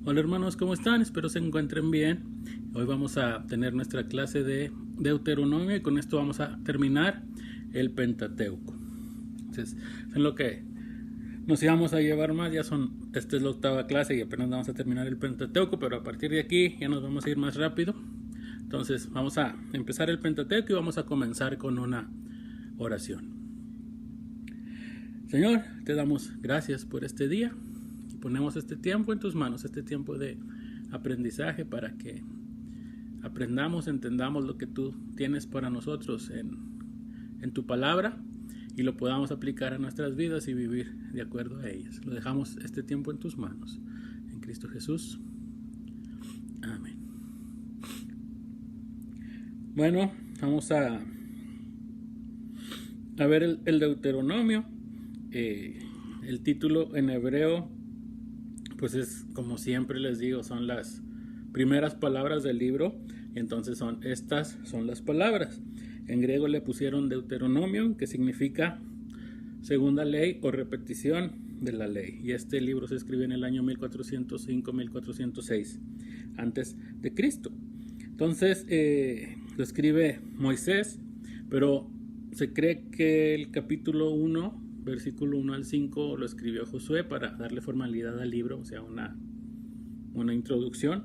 Hola hermanos, ¿cómo están? Espero se encuentren bien. Hoy vamos a tener nuestra clase de Deuteronomio y con esto vamos a terminar el Pentateuco. Entonces, en lo que nos íbamos a llevar más, esta es la octava clase y apenas vamos a terminar el Pentateuco, pero a partir de aquí ya nos vamos a ir más rápido. Entonces vamos a empezar el Pentateuco y vamos a comenzar con una oración. Señor, te damos gracias por este día. Ponemos este tiempo en tus manos, este tiempo de aprendizaje para que aprendamos, entendamos lo que tú tienes para nosotros en tu palabra y lo podamos aplicar a nuestras vidas y vivir de acuerdo a ellas. Lo dejamos este tiempo en tus manos. En Cristo Jesús. Amén. Bueno, vamos a ver el Deuteronomio. El título en hebreo, pues es como siempre les digo, son las primeras palabras del libro, y entonces estas son las palabras. En griego le pusieron Deuteronomio, que significa segunda ley o repetición de la ley, y este libro se escribe en el año 1405-1406 antes de Cristo. Entonces lo escribe Moisés, pero se cree que el capítulo 1, versículo 1 al 5 lo escribió Josué para darle formalidad al libro, o sea, una introducción.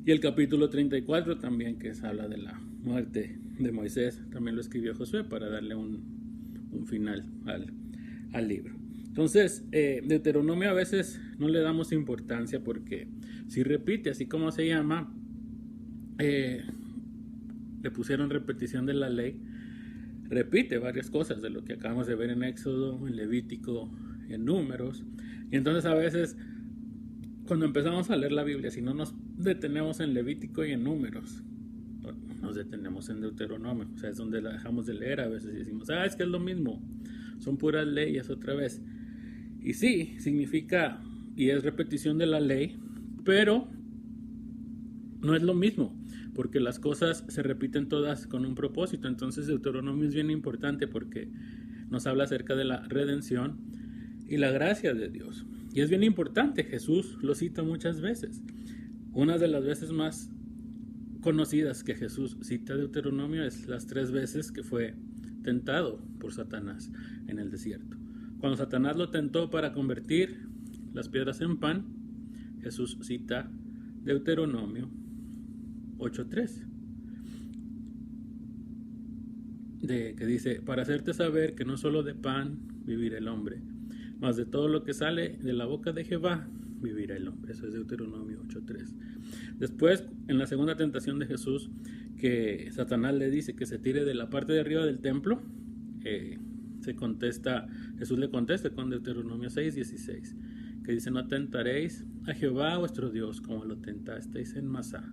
Y el capítulo 34 también, que habla de la muerte de Moisés, también lo escribió Josué para darle un final al libro. Entonces, Deuteronomio a veces no le damos importancia porque si repite, así como se llama, le pusieron repetición de la ley, repite varias cosas de lo que acabamos de ver en Éxodo, en Levítico, en Números. Y entonces a veces cuando empezamos a leer la Biblia, si no nos detenemos en Levítico y en Números, nos detenemos en Deuteronomio. O sea, es donde la dejamos de leer a veces y decimos, es que es lo mismo, son puras leyes otra vez. Y sí, significa y es repetición de la ley, pero no es lo mismo, porque las cosas se repiten todas con un propósito. Entonces Deuteronomio es bien importante porque nos habla acerca de la redención y la gracia de Dios. Y es bien importante, Jesús lo cita muchas veces. Una de las veces más conocidas que Jesús cita Deuteronomio es las 3 veces que fue tentado por Satanás en el desierto. Cuando Satanás lo tentó para convertir las piedras en pan, Jesús cita Deuteronomio 8:3, que dice, para hacerte saber que no solo de pan vivirá el hombre, mas de todo lo que sale de la boca de Jehová vivirá el hombre. Eso es Deuteronomio 8:3. Después, en la segunda tentación de Jesús, que Satanás le dice que se tire de la parte de arriba del templo, Jesús le contesta con Deuteronomio 6:16, que dice, no tentaréis a Jehová vuestro Dios como lo tentasteis en Masá.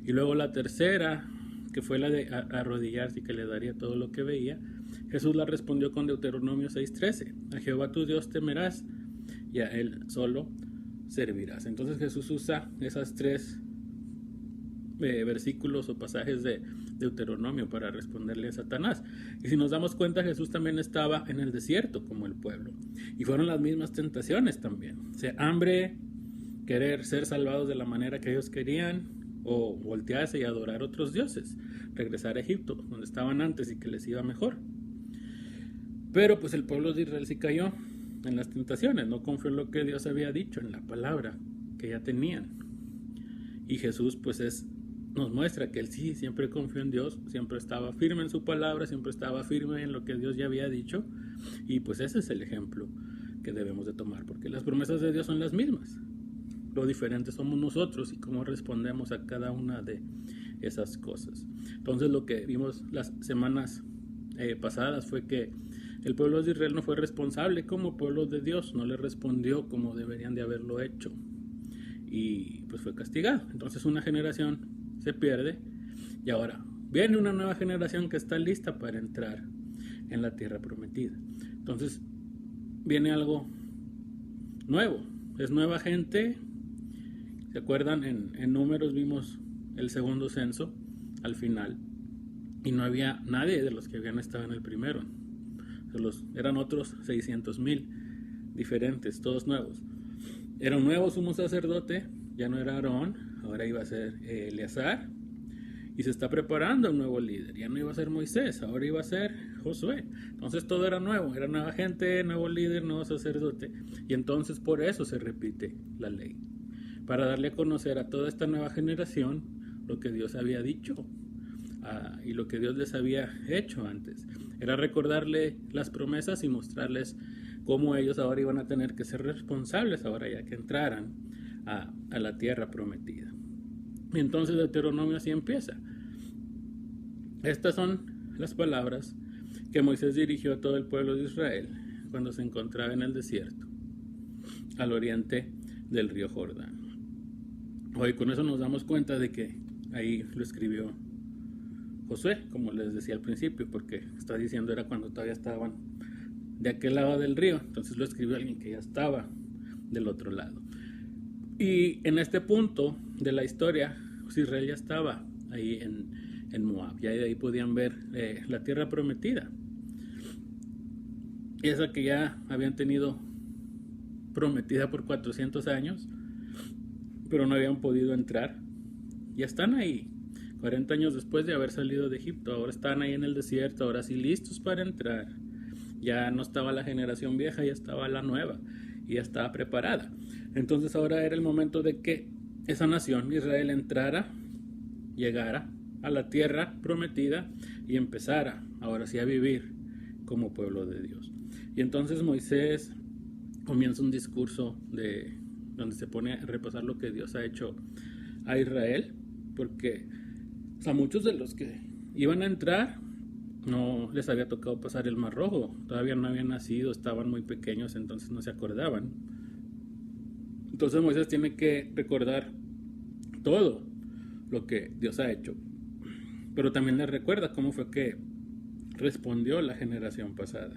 Y luego la tercera, que fue la de arrodillarse y que le daría todo lo que veía, Jesús la respondió con Deuteronomio 6:13, a Jehová tu Dios temerás y a él solo servirás. Entonces Jesús usa esas 3 versículos o pasajes de Deuteronomio para responderle a Satanás. Y si nos damos cuenta, Jesús también estaba en el desierto como el pueblo, y fueron las mismas tentaciones también, o sea, hambre, querer ser salvados de la manera que ellos querían, o voltearse y adorar otros dioses, regresar a Egipto donde estaban antes y que les iba mejor. Pero pues el pueblo de Israel sí cayó en las tentaciones, no confió en lo que Dios había dicho, en la palabra que ya tenían. Y Jesús pues nos muestra que él sí siempre confió en Dios, siempre estaba firme en su palabra, siempre estaba firme en lo que Dios ya había dicho, y pues ese es el ejemplo que debemos de tomar, porque las promesas de Dios son las mismas. Lo diferente somos nosotros y cómo respondemos a cada una de esas cosas. Entonces lo que vimos las semanas pasadas fue que el pueblo de Israel no fue responsable como pueblo de Dios, no le respondió como deberían de haberlo hecho y pues fue castigado. Entonces una generación se pierde y ahora viene una nueva generación que está lista para entrar en la tierra prometida. Entonces viene algo nuevo, es nueva gente. ¿Se acuerdan? En Números vimos el segundo censo al final y no había nadie de los que habían estado en el primero. Eran otros 600,000 diferentes, todos nuevos. Era un nuevo sumo sacerdote, ya no era Aarón, ahora iba a ser Eleazar. Y se está preparando un nuevo líder. Ya no iba a ser Moisés, ahora iba a ser Josué. Entonces todo era nuevo, era nueva gente, nuevo líder, nuevo sacerdote. Y entonces por eso se repite la ley. Para darle a conocer a toda esta nueva generación lo que Dios había dicho y lo que Dios les había hecho antes. Era recordarle las promesas y mostrarles cómo ellos ahora iban a tener que ser responsables ahora ya que entraran a la tierra prometida. Y entonces Deuteronomio así empieza. Estas son las palabras que Moisés dirigió a todo el pueblo de Israel cuando se encontraba en el desierto, al oriente del río Jordán. Hoy con eso nos damos cuenta de que ahí lo escribió Josué, como les decía al principio, porque está diciendo era cuando todavía estaban de aquel lado del río, entonces lo escribió alguien que ya estaba del otro lado. Y en este punto de la historia, Israel ya estaba ahí en Moab, ya de ahí podían ver la tierra prometida, esa que ya habían tenido prometida por 400 años, pero no habían podido entrar. Ya están ahí, 40 años después de haber salido de Egipto, ahora están ahí en el desierto, ahora sí listos para entrar. Ya no estaba la generación vieja, ya estaba la nueva, y ya estaba preparada. Entonces ahora era el momento de que esa nación, Israel, entrara, llegara a la tierra prometida y empezara ahora sí a vivir como pueblo de Dios. Y entonces Moisés comienza un discurso donde se pone a repasar lo que Dios ha hecho a Israel, porque muchos de los que iban a entrar no les había tocado pasar el Mar Rojo, todavía no habían nacido, estaban muy pequeños, entonces no se acordaban. Entonces Moisés tiene que recordar todo lo que Dios ha hecho, pero también les recuerda cómo fue que respondió la generación pasada.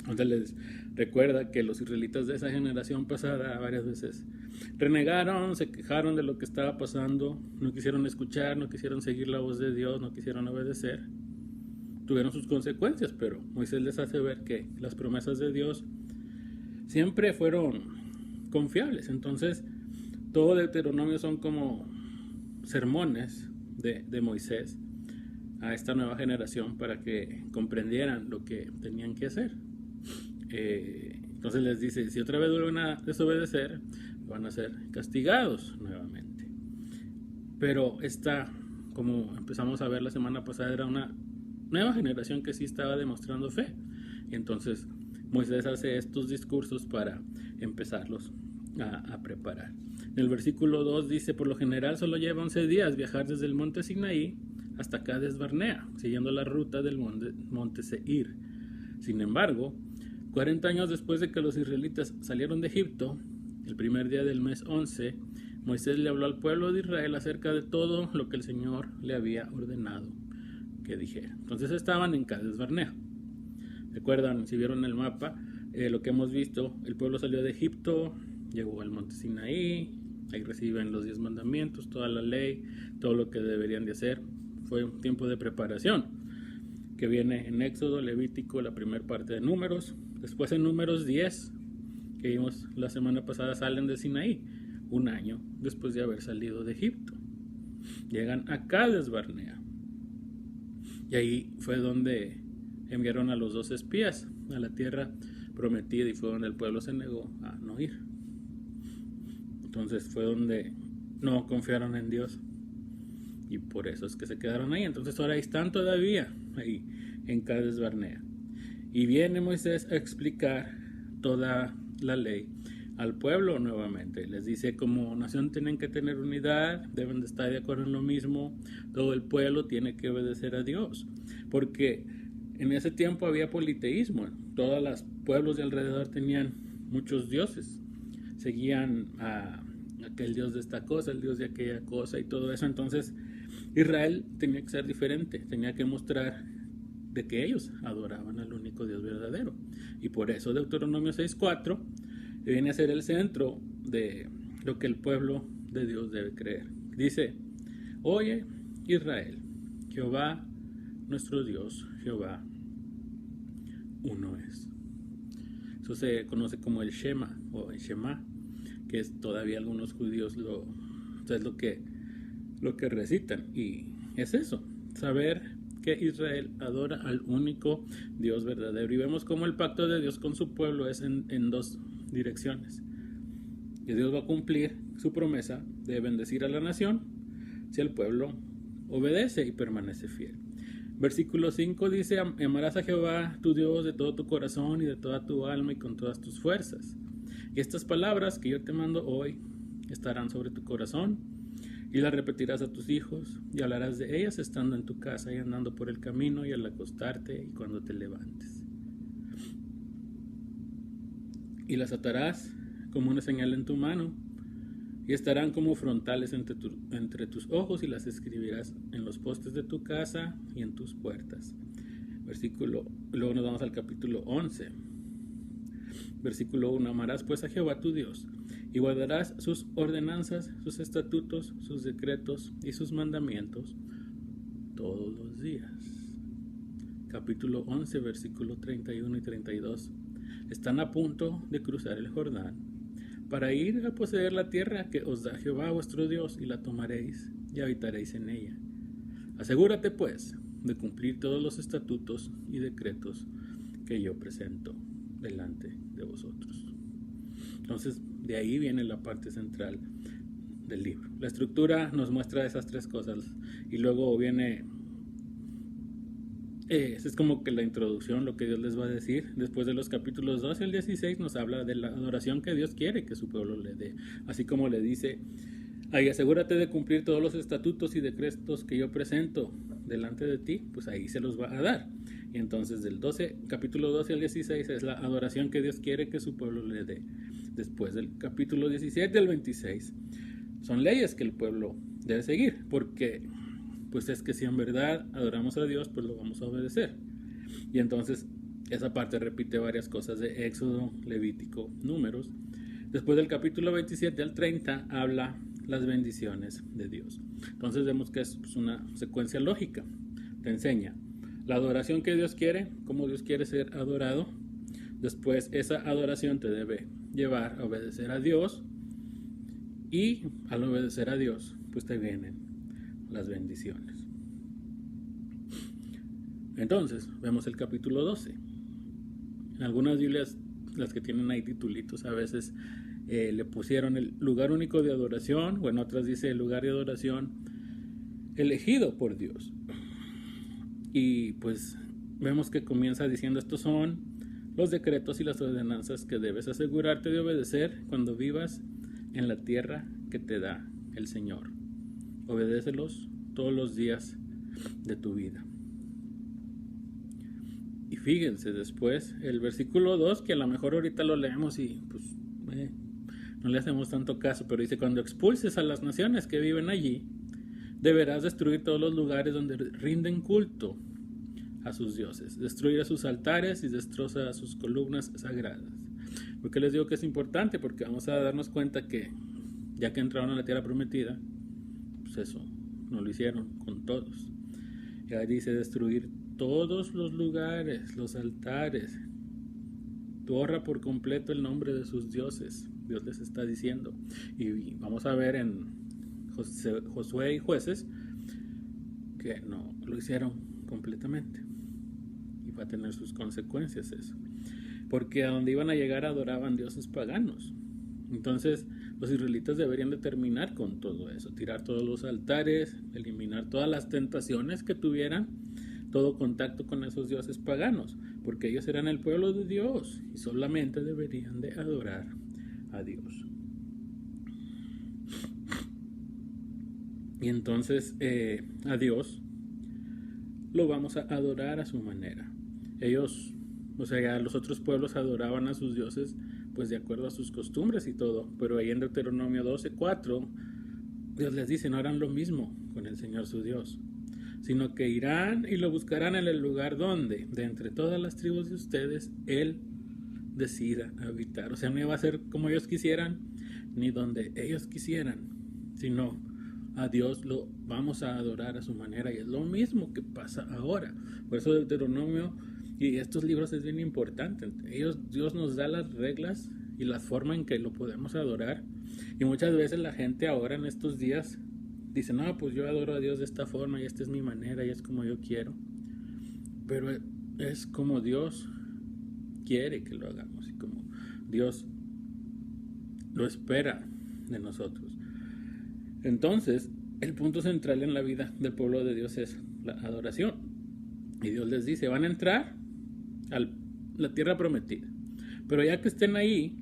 Entonces les recuerda que los israelitas de esa generación pasada varias veces renegaron, se quejaron de lo que estaba pasando, no quisieron escuchar, no quisieron seguir la voz de Dios, no quisieron obedecer. Tuvieron sus consecuencias, pero Moisés les hace ver que las promesas de Dios siempre fueron confiables. Entonces todo Deuteronomio son como sermones de Moisés a esta nueva generación para que comprendieran lo que tenían que hacer. Entonces les dice, si otra vez vuelven a desobedecer, van a ser castigados nuevamente. Pero esta, como empezamos a ver la semana pasada, era una nueva generación que sí estaba demostrando fe. Y entonces Moisés hace estos discursos para empezarlos a preparar. En el versículo 2 dice, por lo general solo lleva 11 días viajar desde el monte Sinaí hasta Cades Barnea, siguiendo la ruta del monte Seir. Sin embargo, 40 años después de que los israelitas salieron de Egipto, el primer día del mes 11, Moisés le habló al pueblo de Israel acerca de todo lo que el Señor le había ordenado que dijera. Entonces estaban en Cades Barnea. Recuerdan, si vieron el mapa, lo que hemos visto, el pueblo salió de Egipto, llegó al monte Sinaí, ahí reciben los 10 mandamientos, toda la ley, todo lo que deberían de hacer. Fue un tiempo de preparación que viene en Éxodo, Levítico, la primera parte de Números. Después en Números 10, que vimos la semana pasada, salen de Sinaí, un año después de haber salido de Egipto. Llegan a Cades Barnea. Y ahí fue donde enviaron a los 2 espías a la tierra prometida y fue donde el pueblo se negó a no ir. Entonces fue donde no confiaron en Dios y por eso es que se quedaron ahí. Entonces ahora están todavía ahí en Cades Barnea. Y viene Moisés a explicar toda la ley al pueblo nuevamente. Les dice como nación tienen que tener unidad, deben de estar de acuerdo en lo mismo, todo el pueblo tiene que obedecer a Dios, porque en ese tiempo había politeísmo, todos los pueblos de alrededor tenían muchos dioses, seguían a aquel dios de esta cosa, el dios de aquella cosa y todo eso. Entonces Israel tenía que ser diferente, tenía que mostrar de que ellos adoraban al único Dios verdadero. Y por eso Deuteronomio 6:4 viene a ser el centro de lo que el pueblo de Dios debe creer. Dice, oye Israel, Jehová nuestro Dios, Jehová uno es. Eso se conoce como el Shema o el Shema, que es todavía algunos judíos es lo que recitan. Y es eso, saber que Israel adora al único Dios verdadero. Y vemos cómo el pacto de Dios con su pueblo es en dos direcciones. Que Dios va a cumplir su promesa de bendecir a la nación si el pueblo obedece y permanece fiel. Versículo 5 dice: amarás a Jehová tu Dios de todo tu corazón y de toda tu alma y con todas tus fuerzas. Y estas palabras que yo te mando hoy estarán sobre tu corazón, y las repetirás a tus hijos, y hablarás de ellas estando en tu casa y andando por el camino y al acostarte y cuando te levantes. Y las atarás como una señal en tu mano, y estarán como frontales entre tus ojos, y las escribirás en los postes de tu casa y en tus puertas. Luego nos vamos al capítulo 11. Versículo 1: amarás pues a Jehová tu Dios, y guardarás sus ordenanzas, sus estatutos, sus decretos y sus mandamientos todos los días. Capítulo 11, versículo 31 y 32. Están a punto de cruzar el Jordán para ir a poseer la tierra que os da Jehová vuestro Dios, y la tomaréis y habitaréis en ella. Asegúrate pues de cumplir todos los estatutos y decretos que yo presento delante de vosotros. Entonces, de ahí viene la parte central del libro. La estructura nos muestra esas tres cosas, y luego viene es como que la introducción, lo que Dios les va a decir. Después de los capítulos 12 al 16 nos habla de la adoración que Dios quiere que su pueblo le dé, así como le dice: ahí asegúrate de cumplir todos los estatutos y decretos que yo presento delante de ti, pues ahí se los va a dar. Y entonces del capítulo 12 al 16 es la adoración que Dios quiere que su pueblo le dé. Después del capítulo 17 al 26 son leyes que el pueblo debe seguir, porque pues es que si en verdad adoramos a Dios, pues lo vamos a obedecer. Y entonces esa parte repite varias cosas de Éxodo, Levítico, Números. Después del capítulo 27 al 30 habla las bendiciones de Dios. Entonces vemos que es una secuencia lógica. Te enseña la adoración que Dios quiere, cómo Dios quiere ser adorado. Después esa adoración te debe llevar a obedecer a Dios, y al obedecer a Dios pues te vienen las bendiciones. Entonces vemos el capítulo 12. En algunas Biblias, las que tienen ahí titulitos, a veces le pusieron el lugar único de adoración, o en otras dice el lugar de adoración elegido por Dios. Y pues vemos que comienza diciendo: estos son los decretos y las ordenanzas que debes asegurarte de obedecer cuando vivas en la tierra que te da el Señor. Obedécelos todos los días de tu vida. Y fíjense después el versículo 2, que a lo mejor ahorita lo leemos y pues no le hacemos tanto caso, pero dice: cuando expulses a las naciones que viven allí, deberás destruir todos los lugares donde rinden culto a sus dioses, destruir a sus altares y destroza a sus columnas sagradas. ¿Por qué les digo que es importante? Porque vamos a darnos cuenta que ya que entraron a la tierra prometida, pues eso no lo hicieron con todos. Y ahí dice: destruir todos los lugares, los altares, borra por completo el nombre de sus dioses. Dios les está diciendo. Y vamos a ver en Josué y Jueces que no lo hicieron completamente, y va a tener sus consecuencias eso, porque a donde iban a llegar adoraban dioses paganos. Entonces los israelitas deberían de terminar con todo eso, tirar todos los altares, eliminar todas las tentaciones que tuvieran, todo contacto con esos dioses paganos, porque ellos eran el pueblo de Dios y solamente deberían de adorar a Dios. Y entonces a Dios lo vamos a adorar a su manera. Ellos, o sea, los otros pueblos adoraban a sus dioses pues de acuerdo a sus costumbres y todo, pero ahí en Deuteronomio 12:4 Dios les dice: no harán lo mismo con el Señor su Dios, sino que irán y lo buscarán en el lugar donde, de entre todas las tribus de ustedes, Él decida habitar. O sea, no iba a ser como ellos quisieran, ni donde ellos quisieran, sino a Dios lo vamos a adorar a su manera. Y es lo mismo que pasa ahora. Por eso Deuteronomio Y estos libros es bien importante. Dios nos da las reglas y la forma en que lo podemos adorar. Y muchas veces la gente ahora en estos días dice, no, pues yo adoro a Dios de esta forma y esta es mi manera y es como yo quiero. Pero es como Dios quiere que lo hagamos y como Dios lo espera de nosotros. Entonces, el punto central en la vida del pueblo de Dios es la adoración. Y Dios les dice, van a entrar a la tierra prometida. Pero ya que estén ahí,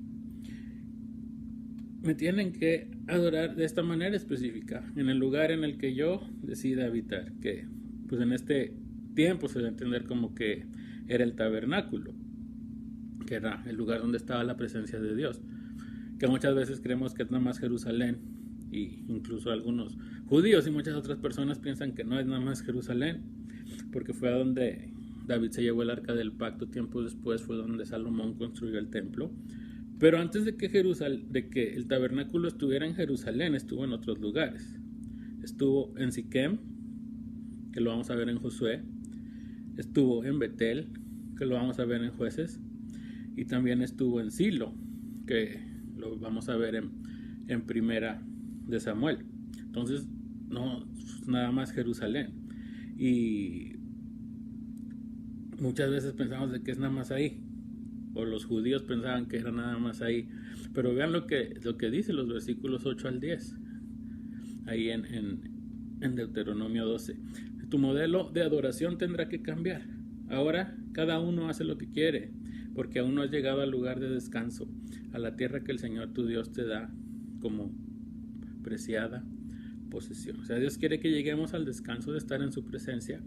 me tienen que adorar de esta manera específica, en el lugar en el que yo decida habitar, que pues en este tiempo se debe entender como que era el tabernáculo, que era el lugar donde estaba la presencia de Dios, que muchas veces creemos que es nada más Jerusalén, y incluso algunos judíos y muchas otras personas piensan que no es nada más Jerusalén, porque fue a donde David se llevó el arca del pacto, tiempo después fue donde Salomón construyó el templo. Pero antes de que el tabernáculo estuviera en Jerusalén, estuvo en otros lugares. Estuvo en Siquem, que lo vamos a ver en Josué. Estuvo en Betel, que lo vamos a ver en Jueces. Y también estuvo en Silo, que lo vamos a ver en Primera de Samuel. Entonces, no nada más Jerusalén. Y muchas veces pensamos de que es nada más ahí. O los judíos pensaban que era nada más ahí. Pero vean lo que dice los versículos 8 al 10. Ahí en Deuteronomio 12. Tu modelo de adoración tendrá que cambiar. Ahora cada uno hace lo que quiere, porque aún no has llegado al lugar de descanso, a la tierra que el Señor tu Dios te da como preciada posesión. O sea, Dios quiere que lleguemos al descanso de estar en su presencia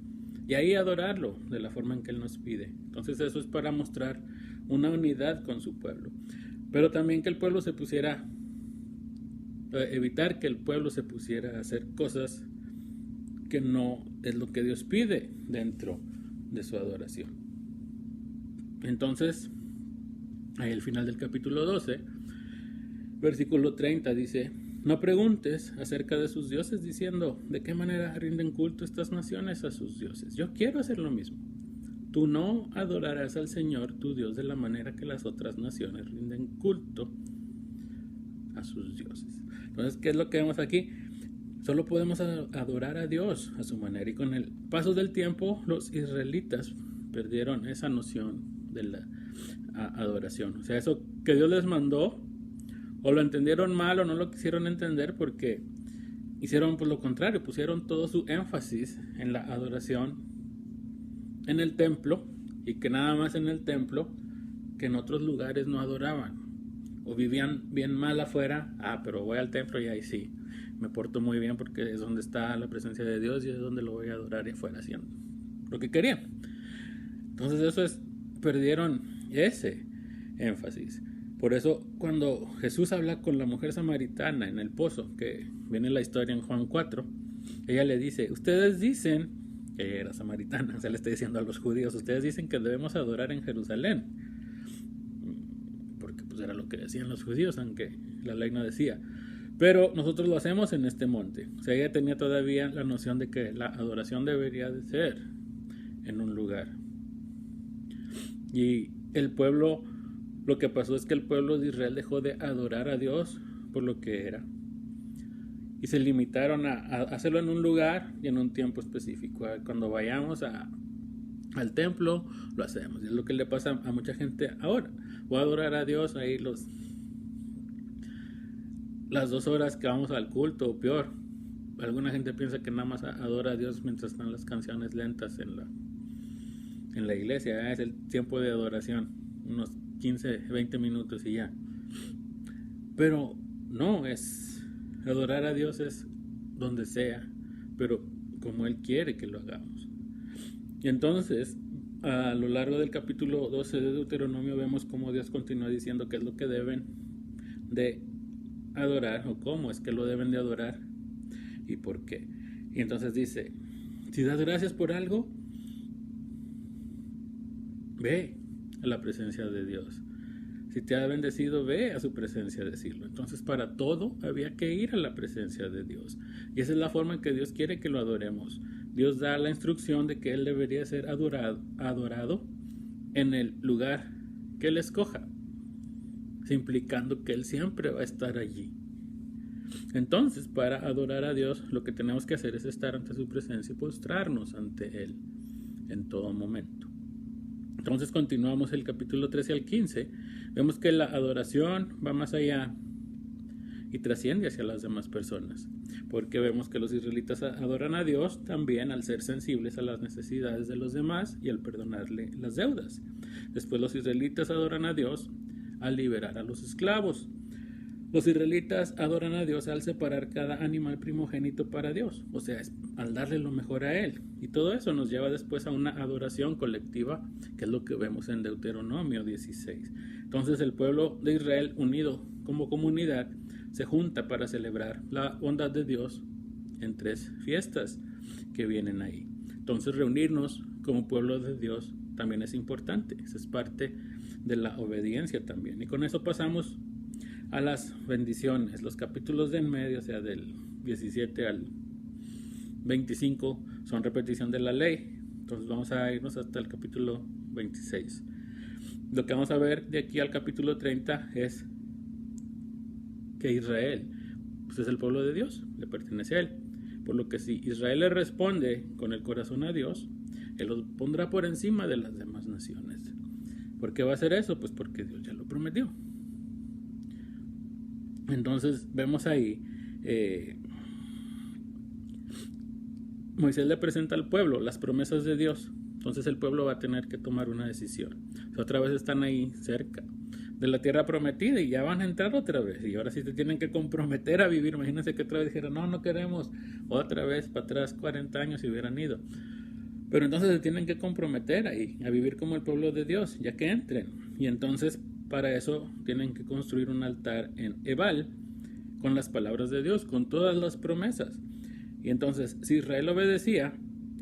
y ahí adorarlo de la forma en que Él nos pide. Entonces eso es para mostrar una unidad con su pueblo, pero también que el pueblo se pusiera, evitar que el pueblo se pusiera a hacer cosas que no es lo que Dios pide dentro de su adoración. Entonces, ahí al final del capítulo 12, versículo 30 dice, no preguntes acerca de sus dioses diciendo, ¿de qué manera rinden culto estas naciones a sus dioses? Yo quiero hacer lo mismo. Tú no adorarás al Señor tu Dios de la manera que las otras naciones rinden culto a sus dioses. Entonces, ¿qué es lo que vemos aquí? Solo podemos adorar a Dios a su manera. Y con el paso del tiempo, los israelitas perdieron esa noción de la adoración. O sea, eso que Dios les mandó, o lo entendieron mal o no lo quisieron entender porque hicieron pues lo contrario, pusieron todo su énfasis en la adoración en el templo, y que nada más en el templo, que en otros lugares no adoraban, o vivían bien mal afuera, pero voy al templo y ahí sí, me porto muy bien porque es donde está la presencia de Dios y es donde lo voy a adorar y afuera haciendo lo que querían. Entonces perdieron ese énfasis. Por eso cuando Jesús habla con la mujer samaritana en el pozo, que viene la historia en Juan 4, ella le dice, ustedes dicen, que ella era samaritana, o sea, le está diciendo a los judíos, ustedes dicen que debemos adorar en Jerusalén, porque pues era lo que decían los judíos, aunque la ley no decía, pero nosotros lo hacemos en este monte. O sea, ella tenía todavía la noción de que la adoración debería de ser en un lugar. Y el pueblo, lo que pasó es que el pueblo de Israel dejó de adorar a Dios por lo que era. Y se limitaron a hacerlo en un lugar y en un tiempo específico. Cuando vayamos al templo, lo hacemos. Y es lo que le pasa a mucha gente ahora. Voy a adorar a Dios ahí las 2 horas que vamos al culto, o peor. Alguna gente piensa que nada más adora a Dios mientras están las canciones lentas en la iglesia. Es el tiempo de adoración, unos 15, 20 minutos y ya. Pero no, adorar a Dios es donde sea, pero como Él quiere que lo hagamos. Y entonces, a lo largo del capítulo 12 de Deuteronomio vemos cómo Dios continúa diciendo qué es lo que deben de adorar, o cómo es que lo deben de adorar y por qué. Y entonces dice, si das gracias por algo, ve a la presencia de Dios. Si te ha bendecido, ve a su presencia a decirlo. Entonces, para todo había que ir a la presencia de Dios. Y esa es la forma en que Dios quiere que lo adoremos. Dios da la instrucción de que Él debería ser adorado en el lugar que Él escoja, implicando que Él siempre va a estar allí. Entonces, para adorar a Dios, lo que tenemos que hacer es estar ante su presencia y postrarnos ante Él en todo momento. Entonces continuamos el capítulo 13 al 15. Vemos que la adoración va más allá y trasciende hacia las demás personas, porque vemos que los israelitas adoran a Dios también al ser sensibles a las necesidades de los demás y al perdonarle las deudas. Después los israelitas adoran a Dios al liberar a los esclavos. Los israelitas adoran a Dios al separar cada animal primogénito para Dios, o sea, al darle lo mejor a Él. Y todo eso nos lleva después a una adoración colectiva, que es lo que vemos en Deuteronomio 16. Entonces el pueblo de Israel, unido como comunidad, se junta para celebrar la bondad de Dios en 3 fiestas que vienen ahí. Entonces reunirnos como pueblo de Dios también es importante, eso es parte de la obediencia también. Y con eso pasamos a las bendiciones. Los capítulos de en medio, o sea, del 17 al 25, son repetición de la ley. Entonces vamos a irnos hasta el capítulo 26. Lo que vamos a ver de aquí al capítulo 30 es que Israel pues es el pueblo de Dios, le pertenece a Él. Por lo que si Israel le responde con el corazón a Dios, Él los pondrá por encima de las demás naciones. ¿Por qué va a hacer eso? Pues porque Dios ya lo prometió. Entonces vemos ahí, Moisés le presenta al pueblo las promesas de Dios. Entonces el pueblo va a tener que tomar una decisión. O sea, otra vez están ahí cerca de la tierra prometida y ya van a entrar otra vez. Y ahora sí se tienen que comprometer a vivir. Imagínense que otra vez dijeran, no queremos. Otra vez para atrás 40 años y hubieran ido. Pero entonces se tienen que comprometer ahí a vivir como el pueblo de Dios, ya que entren. Y entonces para eso tienen que construir un altar en Ebal con las palabras de Dios, con todas las promesas. Y entonces, si Israel obedecía,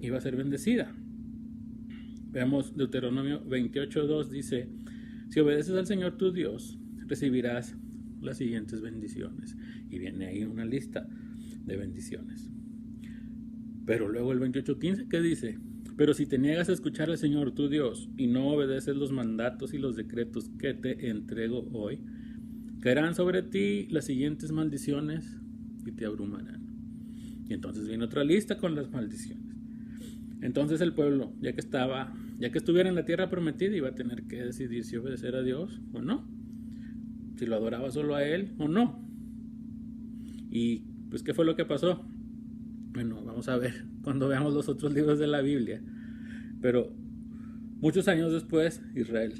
iba a ser bendecida. Veamos Deuteronomio 28:2 dice, si obedeces al Señor tu Dios, recibirás las siguientes bendiciones. Y viene ahí una lista de bendiciones. Pero luego el 28:15, ¿qué dice? Pero si te niegas a escuchar al Señor tu Dios y no obedeces los mandatos y los decretos que te entrego hoy, caerán sobre ti las siguientes maldiciones y te abrumarán. Y entonces viene otra lista con las maldiciones. Entonces el pueblo, ya que estuviera en la tierra prometida, iba a tener que decidir si obedecer a Dios o no, si lo adoraba solo a Él o no. Y pues, ¿qué fue lo que pasó? Bueno, vamos a ver cuando veamos los otros libros de la Biblia. Pero muchos años después, Israel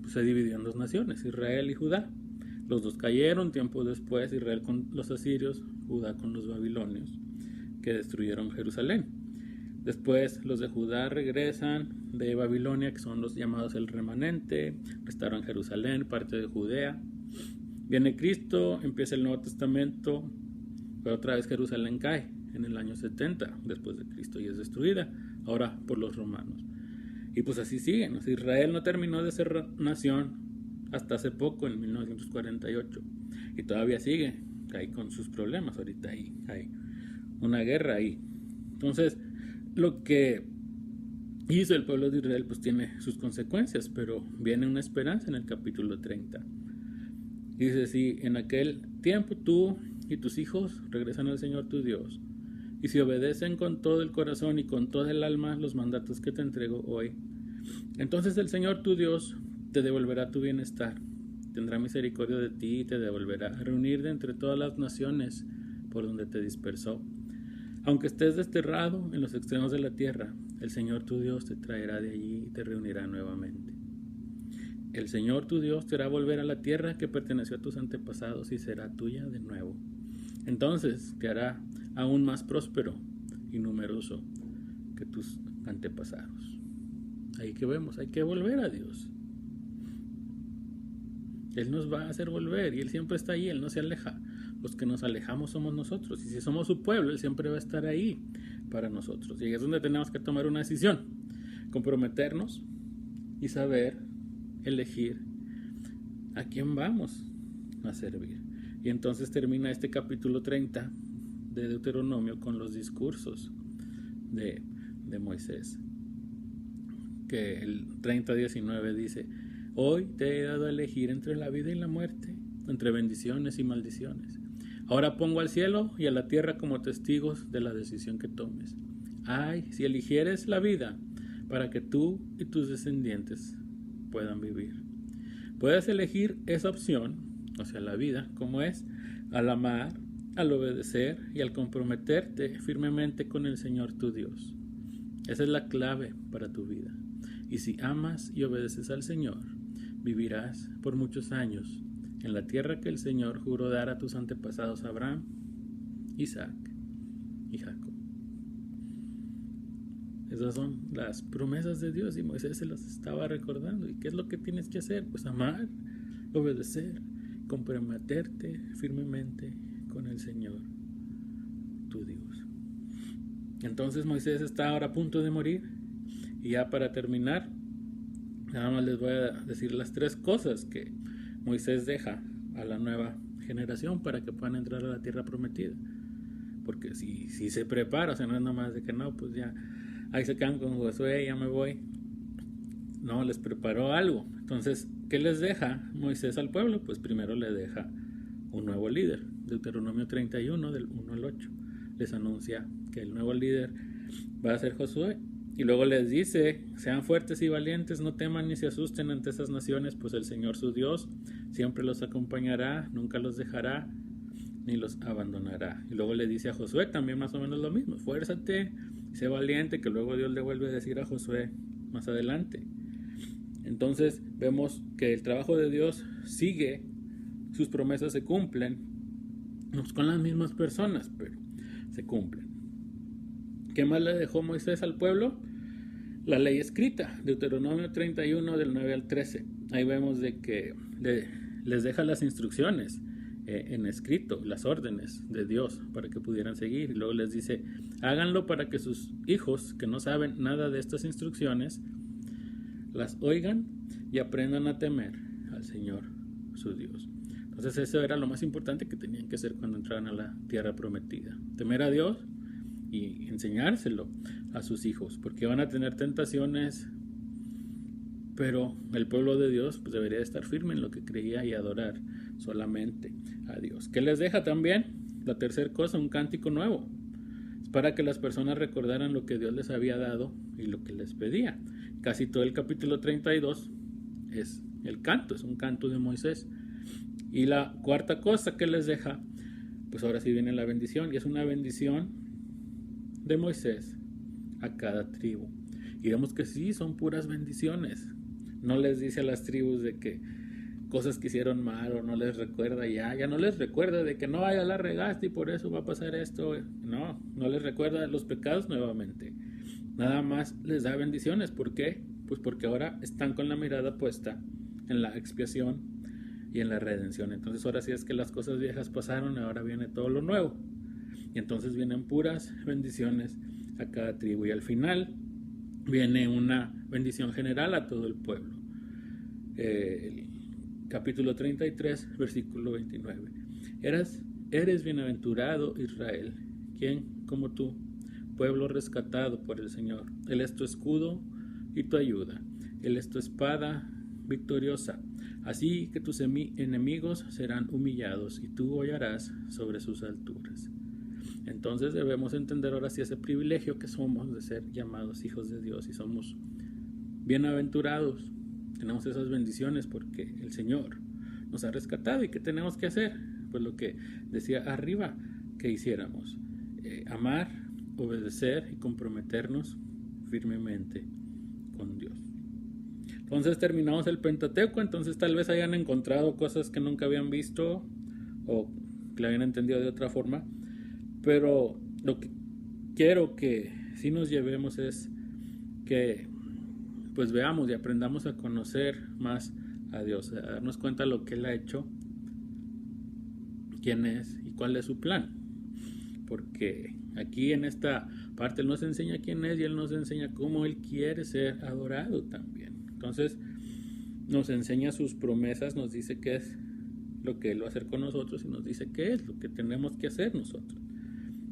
se dividió en 2 naciones, Israel y Judá. Los 2 cayeron. Tiempo después, Israel con los asirios, Judá con los babilonios, que destruyeron Jerusalén. Después los de Judá regresan de Babilonia, que son los llamados el remanente, restauran Jerusalén, parte de Judea. Viene Cristo, empieza el Nuevo Testamento, pero otra vez Jerusalén cae en el año 70 después de Cristo y es destruida, ahora por los romanos. Y pues así siguen. O sea, Israel no terminó de ser nación hasta hace poco, en 1948, y todavía sigue ahí con sus problemas. Ahorita hay una guerra ahí. Entonces, lo que hizo el pueblo de Israel pues tiene sus consecuencias, pero viene una esperanza en el capítulo 30. Dice, si en aquel tiempo tú y tus hijos regresan al Señor tu Dios, y si obedecen con todo el corazón y con toda el alma los mandatos que te entrego hoy, entonces el Señor tu Dios te devolverá tu bienestar, tendrá misericordia de ti y te devolverá a reunir de entre todas las naciones por donde te dispersó. Aunque estés desterrado en los extremos de la tierra, el Señor tu Dios te traerá de allí y te reunirá nuevamente. El Señor tu Dios te hará volver a la tierra que perteneció a tus antepasados y será tuya de nuevo. Entonces te hará aún más próspero y numeroso que tus antepasados. Ahí que vemos, hay que volver a Dios. Él nos va a hacer volver y Él siempre está ahí, Él no se aleja. Los que nos alejamos somos nosotros, y si somos su pueblo, Él siempre va a estar ahí para nosotros. Y ahí es donde tenemos que tomar una decisión, comprometernos y saber elegir a quién vamos a servir. Y entonces termina este capítulo 30 de Deuteronomio con los discursos de Moisés, que el 30:19 dice: hoy te he dado a elegir entre la vida y la muerte, entre bendiciones y maldiciones. Ahora pongo al cielo y a la tierra como testigos de la decisión que tomes. Ay, si eligieres la vida, para que tú y tus descendientes puedan vivir. Puedes elegir esa opción, o sea, la vida, como es, al amar, al obedecer y al comprometerte firmemente con el Señor tu Dios. Esa es la clave para tu vida. Y si amas y obedeces al Señor, vivirás por muchos años en la tierra que el Señor juró dar a tus antepasados Abraham, Isaac y Jacob. Esas son las promesas de Dios y Moisés se las estaba recordando. ¿Y qué es lo que tienes que hacer? Pues amar, obedecer, comprometerte firmemente con el Señor, tu Dios. Entonces Moisés está ahora a punto de morir. Y ya para terminar, nada más les voy a decir las 3 cosas que Moisés deja a la nueva generación para que puedan entrar a la tierra prometida. Porque si se prepara, o sea, no es nada más de que no, pues ya ahí se quedan con Josué, ya me voy. No, les preparó algo. Entonces, ¿qué les deja Moisés al pueblo? Pues primero le deja un nuevo líder. Deuteronomio 31, del 1 al 8. Les anuncia que el nuevo líder va a ser Josué. Y luego les dice: sean fuertes y valientes, no teman ni se asusten ante esas naciones, pues el Señor su Dios siempre los acompañará, nunca los dejará ni los abandonará. Y luego le dice a Josué también más o menos lo mismo: fuérzate, sé valiente, que luego Dios le vuelve a decir a Josué más adelante. Entonces vemos que el trabajo de Dios sigue, sus promesas se cumplen, no con las mismas personas, pero se cumplen. ¿Qué más le dejó Moisés al pueblo? La ley escrita, Deuteronomio 31 del 9 al 13. Ahí vemos de que les deja las instrucciones en escrito, las órdenes de Dios para que pudieran seguir. Y luego les dice: háganlo para que sus hijos, que no saben nada de estas instrucciones, las oigan y aprendan a temer al Señor su Dios. Entonces eso era lo más importante que tenían que hacer cuando entraran a la tierra prometida: temer a Dios y enseñárselo a sus hijos, porque van a tener tentaciones, pero el pueblo de Dios pues debería estar firme en lo que creía y adorar solamente a Dios. ¿Qué les deja también? La tercera cosa, un cántico nuevo. Es para que las personas recordaran lo que Dios les había dado y lo que les pedía. Casi todo el capítulo 32 es el canto, es un canto de Moisés. Y la cuarta cosa que les deja, pues ahora sí viene la bendición, y es una bendición de Moisés a cada tribu. Y vemos que sí, son puras bendiciones. No les dice a las tribus de que cosas que hicieron mal, o no les recuerda ya no les recuerda de que no, ya la regaste y por eso va a pasar esto. No les recuerda los pecados nuevamente. Nada más les da bendiciones. ¿Por qué? Pues porque ahora están con la mirada puesta en la expiación y en la redención. Entonces ahora sí es que las cosas viejas pasaron, ahora viene todo lo nuevo. Y entonces vienen puras bendiciones a cada tribu. Y al final viene una bendición general a todo el pueblo. El capítulo 33, versículo 29. Eres bienaventurado, Israel, quien como tú, pueblo rescatado por el Señor. Él es tu escudo y tu ayuda. Él es tu espada victoriosa. Así que tus enemigos serán humillados y tú hollarás sobre sus alturas. Entonces debemos entender ahora sí ese privilegio que somos de ser llamados hijos de Dios, y somos bienaventurados. Tenemos esas bendiciones porque el Señor nos ha rescatado. ¿Y qué tenemos que hacer? Pues lo que decía arriba que hiciéramos: amar, obedecer y comprometernos firmemente con Dios. Entonces terminamos el Pentateuco. Entonces tal vez hayan encontrado cosas que nunca habían visto o que la habían entendido de otra forma. Pero lo que quiero que sí nos llevemos es que pues veamos y aprendamos a conocer más a Dios, a darnos cuenta de lo que Él ha hecho, quién es y cuál es su plan. Porque aquí en esta parte Él nos enseña quién es y Él nos enseña cómo Él quiere ser adorado también. Entonces nos enseña sus promesas, nos dice qué es lo que Él va a hacer con nosotros y nos dice qué es lo que tenemos que hacer nosotros.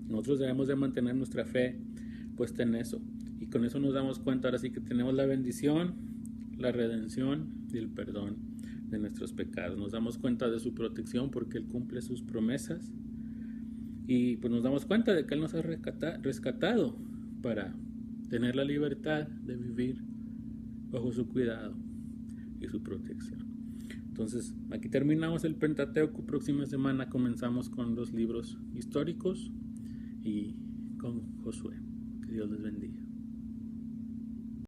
Nosotros debemos de mantener nuestra fe puesta en eso. Y con eso nos damos cuenta, ahora sí que tenemos la bendición, la redención y el perdón de nuestros pecados. Nos damos cuenta de su protección porque Él cumple sus promesas. Y pues nos damos cuenta de que Él nos ha rescatado para tener la libertad de vivir bajo su cuidado y su protección. Entonces, aquí terminamos el Pentateuco. Próxima semana comenzamos con los libros históricos y con Josué. Que Dios les bendiga.